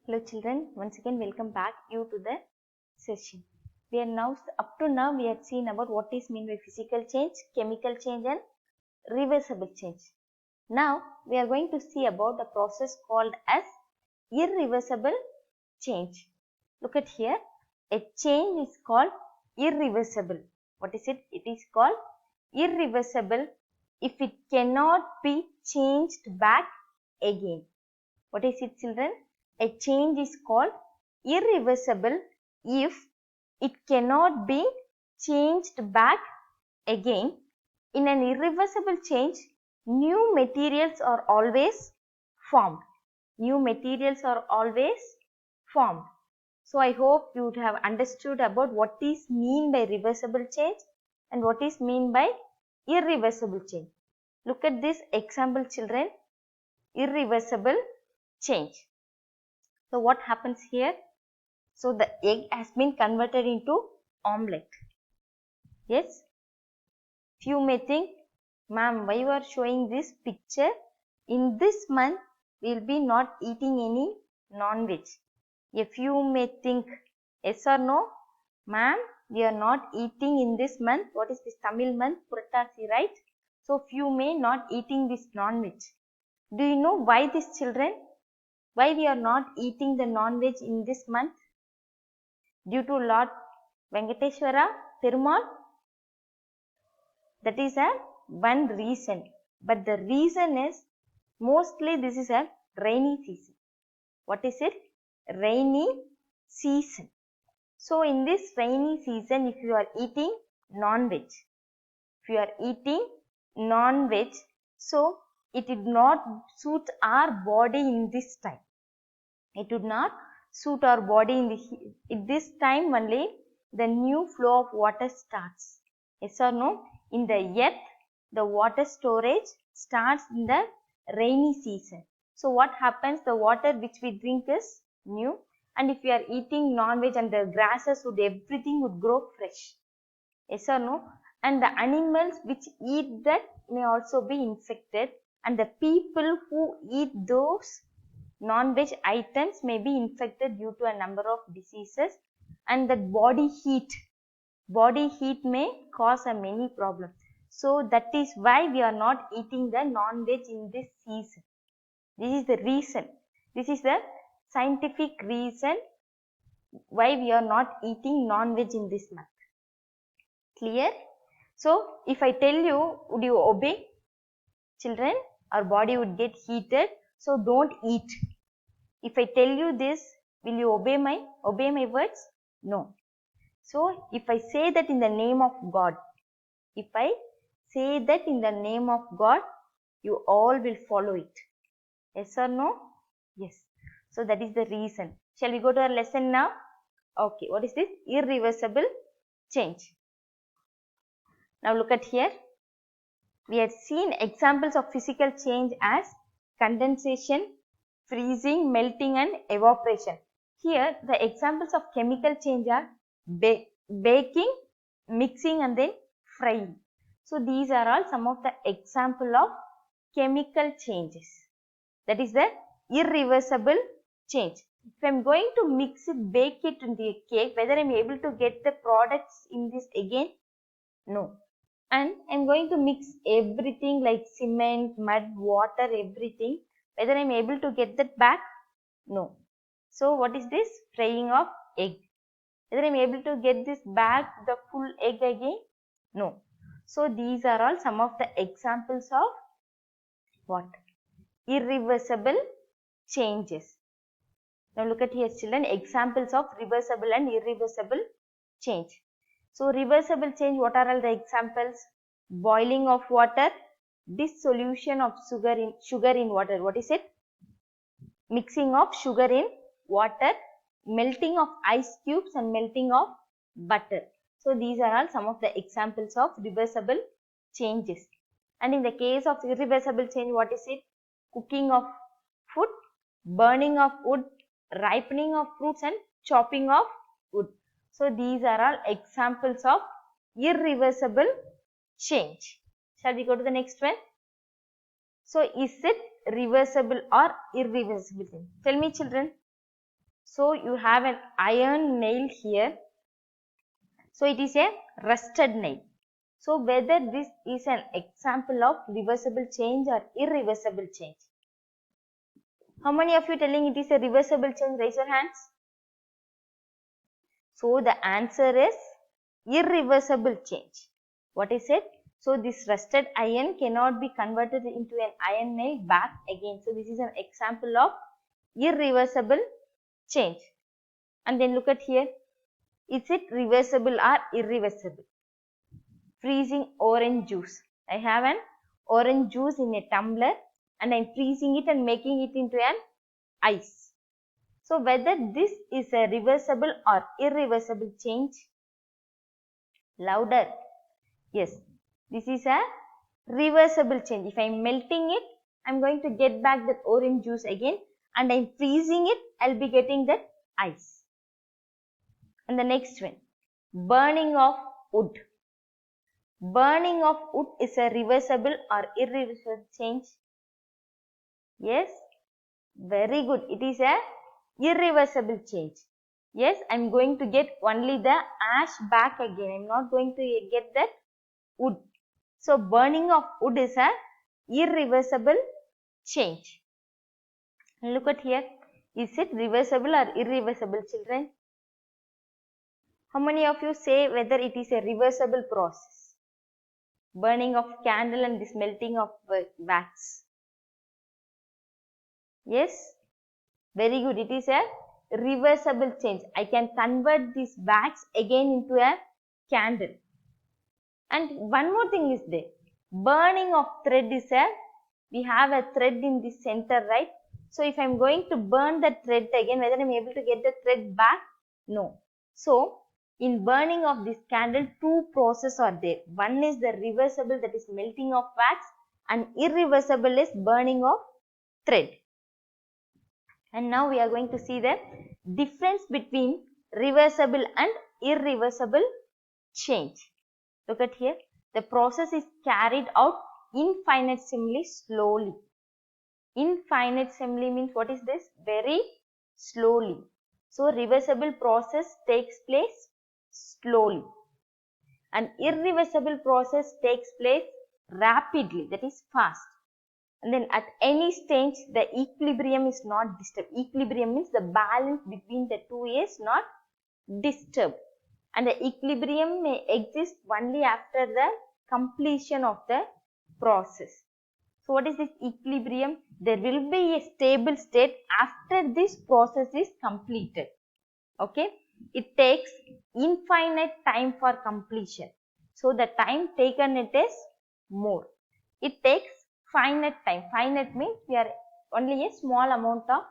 Hello children, once again welcome back you to the session. We are now up to now we have seen about what is mean by physical change, chemical change and reversible change. Now we are going to see about the process called as irreversible change. Look at here, a change is called irreversible. What is it? It is called irreversible if it cannot be changed back again. What is it, children? A change is called irreversible if it cannot be changed back again. In an irreversible change, new materials are always formed. New materials are always formed. So I hope you would have understood about what is mean by reversible change and what is mean by irreversible change. Look at this example, children. Irreversible change. So what happens here? So the egg has been converted into omelette. Yes. Few may think, ma'am, why you are showing this picture? In this month, we will be not eating any non-veg. A few may think, yes or no? Ma'am, we are not eating in this month. What is this Tamil month? Puratasi, right? So few may not eating this non-veg. Do you know why this, children? Why we are not eating the non-veg in this month? Due to Lord Venkateshwara Perumal? That is a one reason. But the reason is mostly this is a rainy season. What is it? Rainy season. So in this rainy season, if you are eating non-veg, so it did not suit our body in this time. It would not suit our body in this time only the new flow of water starts. Yes or no? In the earth, the water storage starts in the rainy season. So what happens? The water which we drink is new, and if we are eating non-veg and the grasses everything would grow fresh. Yes or no? And the animals which eat that may also be infected, and the people who eat those non-veg items may be infected due to a number of diseases, and that body heat may cause a many problems. So that is why we are not eating the non-veg in this season. This is the reason. This is the scientific reason why we are not eating non-veg in this month. Clear? So if I tell you, would you obey? Children, our body would get heated, so don't eat. If I tell you this, will you obey my words? No. So if I say that in the name of God, you all will follow it. Yes or no? Yes. So that is the reason. Shall we go to our lesson now? Okay. What is this? Irreversible change. Now look at here. We have seen examples of physical change as condensation, freezing, melting and evaporation. Here the examples of chemical change are baking, mixing and then frying. So these are all some of the example of chemical changes. That is the irreversible change. If I am going to mix it, bake it in the cake, whether I am able to get the products in this again? No. And I am going to mix everything like cement, mud, water, everything. Whether I am able to get that back? No. So what is this? Frying of egg. Whether I am able to get this back, the full egg again? No. So these are all some of the examples of what? Irreversible changes. Now look at here, children, examples of reversible and irreversible change. So reversible change, what are all the examples? Boiling of water, dissolution of sugar in water. What is it? Mixing of sugar in water, melting of ice cubes and melting of butter. So these are all some of the examples of reversible changes. And in the case of irreversible change, what is it? Cooking of food, burning of wood, ripening of fruits and chopping of wood. So these are all examples of irreversible change. Shall we go to the next one? So is it reversible or irreversible change? Tell me, children. So you have an iron nail here. So it is a rusted nail. So whether this is an example of reversible change or irreversible change? How many of you telling it is a reversible change? Raise your hands. So the answer is irreversible change. What is it? So this rusted iron cannot be converted into an iron nail back again. So this is an example of irreversible change. And then look at here. Is it reversible or irreversible? Freezing orange juice. I have an orange juice in a tumbler and I am freezing it and making it into an ice. So whether this is a reversible or irreversible change? Louder. Yes, this is a reversible change. If I am melting it, I am going to get back that orange juice again and I am freezing it, I will be getting that ice. And the next one, burning of wood. Burning of wood is a reversible or irreversible change? Yes, very good. It is a irreversible change. Yes, I am going to get only the ash back again. I am not going to get that wood. So, burning of wood is a irreversible change. Look at here. Is it reversible or irreversible, children? How many of you say whether it is a reversible process? Burning of candle and this melting of wax. Yes, very good. It is a reversible change. I can convert this wax again into a candle. And one more thing is there. Burning of thread is a, we have a thread in the center, right? So if I am going to burn the thread again, whether I am able to get the thread back? No. So in burning of this candle, two processes are there. One is the reversible, that is melting of wax, and irreversible is burning of thread. And now we are going to see the difference between reversible and irreversible change. Look at here. The process is carried out infinitesimally slowly. Infinitesimally means what is this? Very slowly. So reversible process takes place slowly. An irreversible process takes place rapidly, that is fast. And then at any stage the equilibrium is not disturbed. Equilibrium means the balance between the two is not disturbed. And the equilibrium may exist only after the completion of the process. So what is this equilibrium? There will be a stable state after this process is completed. Okay. It takes infinite time for completion. So the time taken it is more. It takes finite time. Finite means we are only a small amount of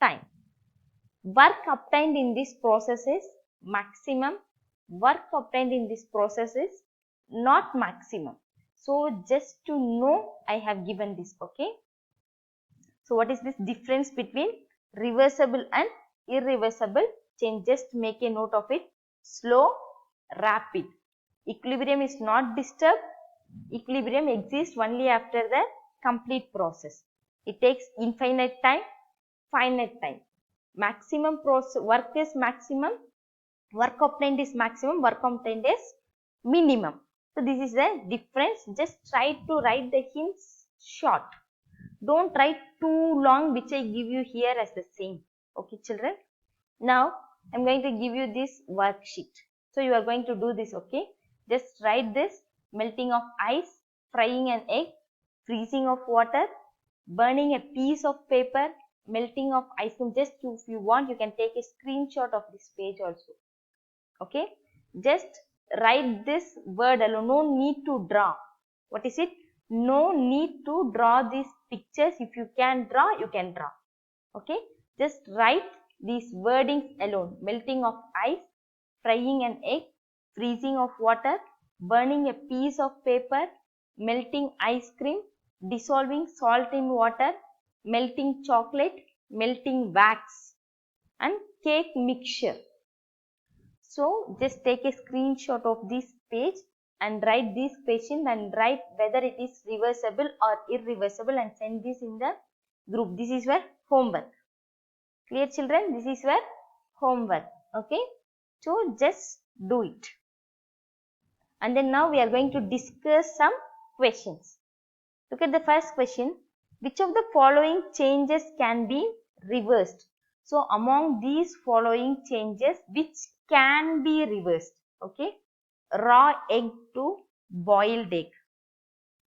time. Work obtained in this process is maximum. Work obtained in this process is not maximum. So just to know, I have given this. Okay. So what is this difference between reversible and irreversible change? Just make a note of it. Slow, rapid. Equilibrium is not disturbed. Equilibrium exists only after the complete process. It takes infinite time, finite time. Maximum process, work is maximum, work obtained is maximum, work obtained is minimum. So this is the difference. Just try to write the hints short. Don't write too long, which I give you here as the same. Okay, children. Now I am going to give you this worksheet. So you are going to do this. Okay. Just write this: melting of ice, frying an egg, freezing of water, burning a piece of paper, melting of ice cream. Just if you want, you can take a screenshot of this page also. Okay. Just write this word alone. No need to draw. What is it? No need to draw these pictures. If you can draw, you can draw. Okay. Just write these wordings alone: melting of ice, frying an egg, freezing of water, burning a piece of paper, melting ice cream, dissolving salt in water, melting chocolate, melting wax, and cake mixture. So just take a screenshot of this page and write this question and write whether it is reversible or irreversible and send this in the group. This is your homework. Clear children? This is your homework. Okay. So just do it. And then now we are going to discuss some questions. Look at the first question. Which of the following changes can be reversed? So among these following changes, which can be reversed? Okay. Raw egg to boiled egg.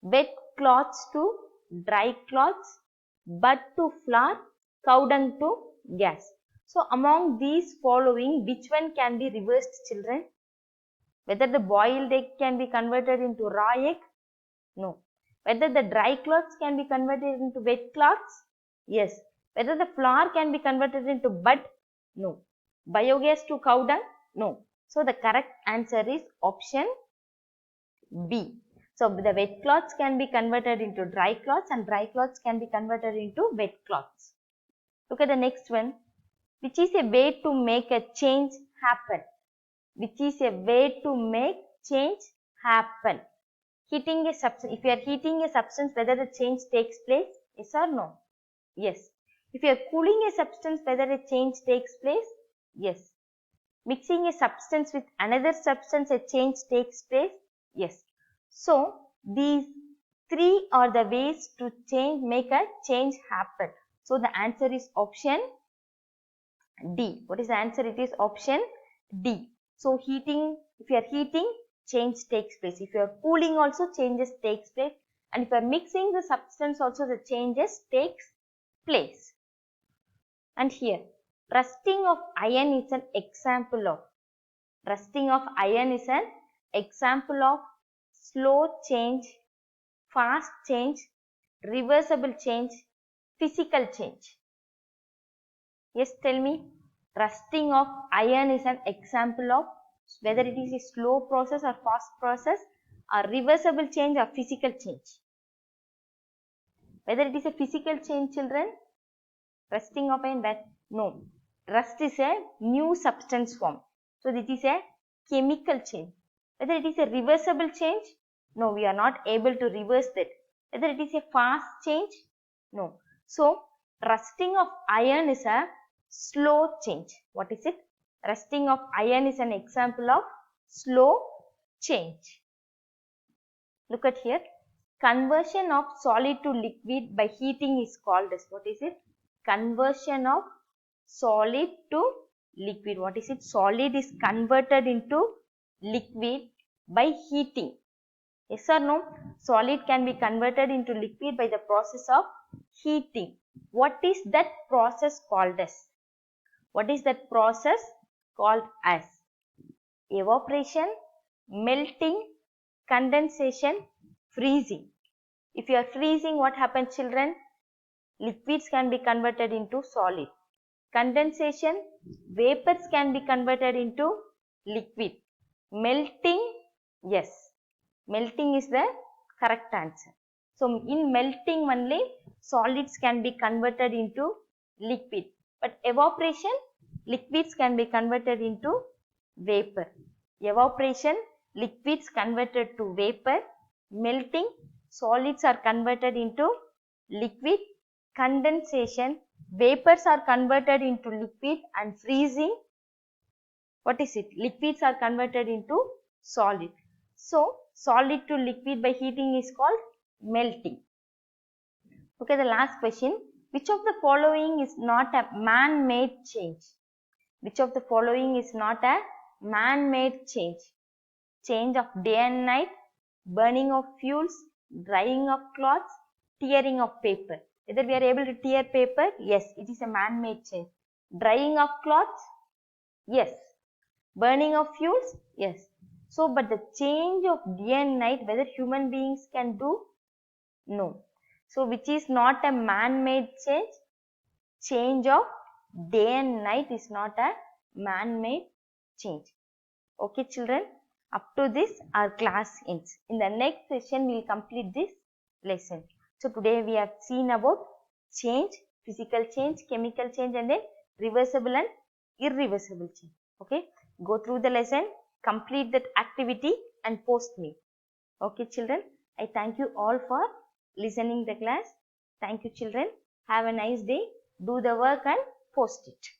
Wet cloths to dry cloths. Bud to flour. Cow dung to gas. So among these following, which one can be reversed, children? Whether the boiled egg can be converted into raw egg? No. Whether the dry cloths can be converted into wet cloths? Yes. Whether the flour can be converted into bud? No. Biogas to cow dung? No. So the correct answer is option B. So the wet cloths can be converted into dry cloths and dry cloths can be converted into wet cloths. Look at the next one. Which is a way to make a change happen? Which is a way to make change happen? Heating a substance. If you are heating a substance, whether the change takes place? Yes or no? Yes. If you are cooling a substance, whether a change takes place? Yes. Mixing a substance with another substance, a change takes place? Yes. So these three are the ways to make a change happen. So the answer is option D. What is the answer? It is option D. So heating, if you are heating, change takes place. If you are cooling also, changes takes place. And if you are mixing the substance also, the changes takes place. And here, rusting of iron is an example of. Rusting of iron is an example of slow change, fast change, reversible change, physical change. Yes, tell me. Rusting of iron is an example of whether it is a slow process or fast process or reversible change or physical change. Whether it is a physical change, children, rusting of iron, no. Rust is a new substance form. So it is a chemical change. Whether it is a reversible change, no, we are not able to reverse that. Whether it is a fast change, no. So rusting of iron is a slow change. What is it? Rusting of iron is an example of slow change. Look at here. Conversion of solid to liquid by heating is called as, what is it? Conversion of solid to liquid. What is it? Solid is converted into liquid by heating. Yes or no? Solid can be converted into liquid by the process of heating. What is that process called as? What is that process called as? Evaporation, melting, condensation, freezing. If you are freezing, what happens, children? Liquids can be converted into solid. Condensation, vapors can be converted into liquid. Melting, yes, melting is the correct answer. So in melting only, solids can be converted into liquid. But evaporation, liquids can be converted into vapor. Evaporation, liquids converted to vapor. Melting, solids are converted into liquid. Condensation, vapors are converted into liquid. And freezing, what is it? Liquids are converted into solid. So solid to liquid by heating is called melting. Okay, the last question. Which of the following is not a man-made change? Which of the following is not a man-made change? Change of day and night, burning of fuels, drying of cloths, tearing of paper. Whether we are able to tear paper? Yes, it is a man-made change. Drying of cloths? Yes. Burning of fuels? Yes. So, but the change of day and night, whether human beings can do? No. So, which is not a man-made change? Change of day and night is not a man-made change. Okay, children, up to this our class ends. In the next session, we will complete this lesson. So, today we have seen about change, physical change, chemical change, and then reversible and irreversible change. Okay, go through the lesson, complete that activity and post me. Okay, children, I thank you all for listening the class. Thank you, children. Have a nice day. Do the work and post it.